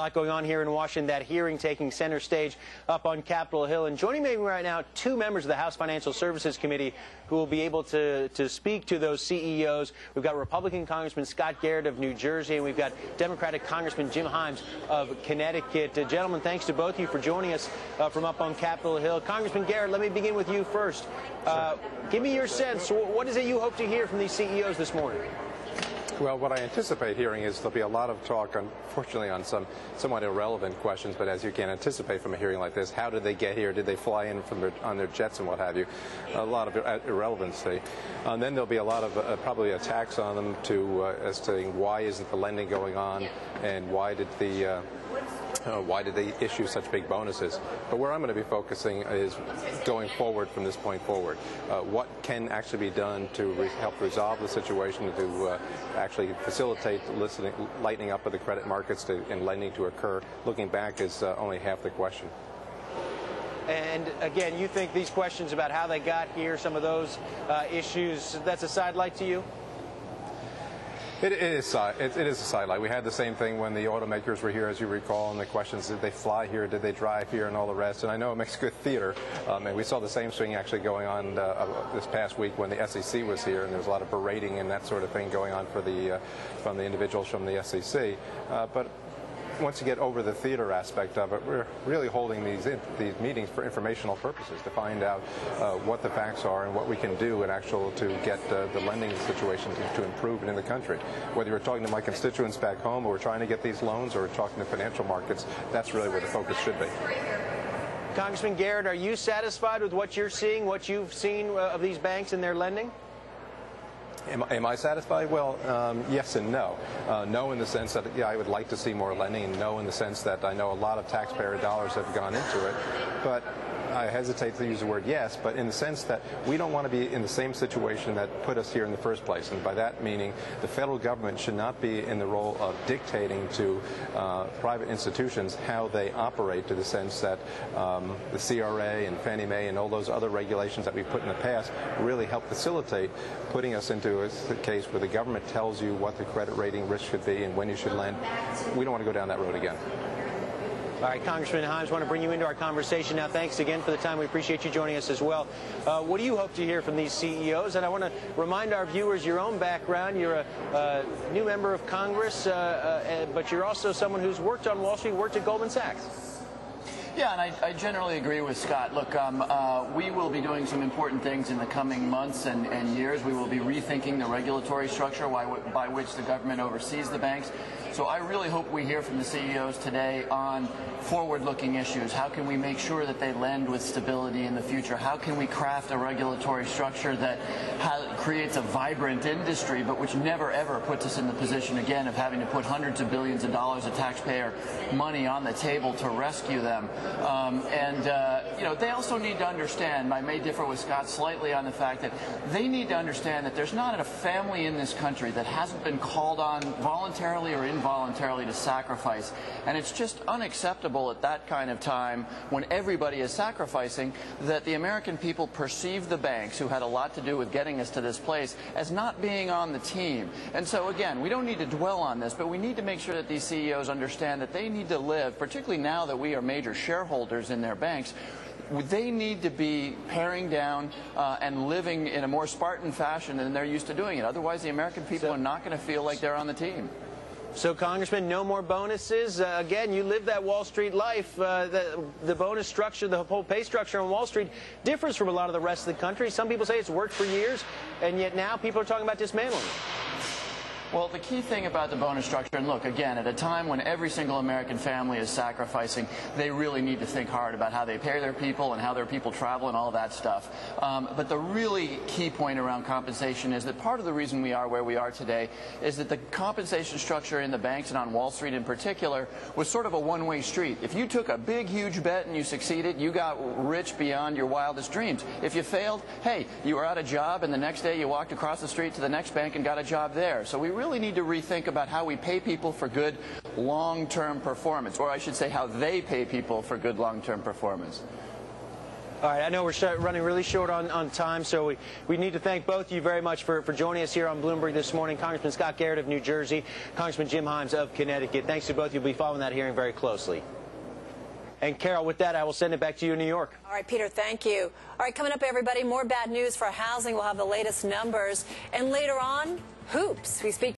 A lot going on here in Washington. That hearing taking center stage up on Capitol Hill. And joining me right now, two members of the House Financial Services Committee who will be able to speak to those CEOs. We've got Republican Congressman Scott Garrett of New Jersey, and we've got Democratic Congressman Jim Himes of Connecticut. Gentlemen, thanks to both of you for joining us from up on Capitol Hill. Congressman Garrett, let me begin with you first. Give me your sense. What is it you hope to hear from these CEOs this morning? Well, what I anticipate hearing is there'll be a lot of talk, unfortunately, on some somewhat irrelevant questions, but as you can anticipate from a hearing like this, how did they get here? Did they fly in on their jets and what have you? A lot of irrelevancy. And then there'll be a lot of probably attacks on them as to why isn't the lending going on and why did they issue such big bonuses? But where I'm going to be focusing is going forward from this point forward. What can actually be done to help resolve the situation, to actually facilitate lightening up of the credit markets and lending to occur. Looking back is only half the question. And again, you think these questions about how they got here, some of those issues, that's a sidelight to you? It is a sidelight. We had the same thing when the automakers were here, as you recall, and the questions, did they fly here, did they drive here, and all the rest. And I know it makes good theater, and we saw the same thing actually going on this past week when the SEC was here, and there was a lot of berating and that sort of thing going on from the individuals from the SEC. But once you get over the theater aspect of it, we're really holding these meetings for informational purposes to find out what the facts are and what we can do to get the lending situation to improve in the country. Whether you're talking to my constituents back home, or we're trying to get these loans, or we're talking to financial markets, that's really where the focus should be. Congressman Garrett, are you satisfied with what you're seeing, what you've seen of these banks and their lending? Am I satisfied? Well, yes and no. No in the sense that, yeah, I would like to see more lending, and no in the sense that I know a lot of taxpayer dollars have gone into it. But I hesitate to use the word yes, but in the sense that we don't want to be in the same situation that put us here in the first place. And by that meaning, the federal government should not be in the role of dictating to private institutions how they operate, to the sense that the CRA and Fannie Mae and all those other regulations that we've put in the past really help facilitate putting us into a case where the government tells you what the credit rating risk should be and when you should lend. We don't want to go down that road again. All right, Congressman Himes, I want to bring you into our conversation now. Thanks again for the time. We appreciate you joining us as well. What do you hope to hear from these CEOs? And I want to remind our viewers your own background. You're a new member of Congress, but you're also someone who's worked on Wall Street, worked at Goldman Sachs. Yeah, and I generally agree with Scott. Look, we will be doing some important things in the coming months and years. We will be rethinking the regulatory structure by which the government oversees the banks. So I really hope we hear from the CEOs today on forward-looking issues. How can we make sure that they lend with stability in the future? How can we craft a regulatory structure that creates a vibrant industry, but which never, ever puts us in the position, again, of having to put hundreds of billions of dollars of taxpayer money on the table to rescue them? You know, they also need to understand, I may differ with Scott slightly on the fact that they need to understand that there's not a family in this country that hasn't been called on voluntarily or involuntarily to sacrifice. And it's just unacceptable at that kind of time, when everybody is sacrificing, that the American people perceive the banks, who had a lot to do with getting us to this place, as not being on the team. And so, again, we don't need to dwell on this, but we need to make sure that these CEOs understand that they need to live, particularly now that we are major shareholders in their banks, they need to be paring down and living in a more Spartan fashion than they're used to doing it. Otherwise, the American people are not going to feel like they're on the team. So, Congressman, no more bonuses. Again, you live that Wall Street life. The bonus structure, the whole pay structure on Wall Street differs from a lot of the rest of the country. Some people say it's worked for years, and yet now people are talking about dismantling it. Well, the key thing about the bonus structure, and look, again, at a time when every single American family is sacrificing, they really need to think hard about how they pay their people and how their people travel and all that stuff. But the really key point around compensation is that part of the reason we are where we are today is that the compensation structure in the banks and on Wall Street in particular was sort of a one-way street. If you took a big, huge bet and you succeeded, you got rich beyond your wildest dreams. If you failed, hey, you were out of job, and the next day you walked across the street to the next bank and got a job there. So we really need to rethink about how we pay people for good long-term performance, or I should say how they pay people for good long-term performance. All right, I know we're running really short on time, so we need to thank both of you very much for joining us here on Bloomberg this morning. Congressman Scott Garrett of New Jersey, Congressman Jim Himes of Connecticut. Thanks to both of you. We'll be following that hearing very closely. And Carol, with that, I will send it back to you in New York. All right, Peter, thank you. All right, coming up, everybody, more bad news for housing. We'll have the latest numbers. And later on, hoops. We speak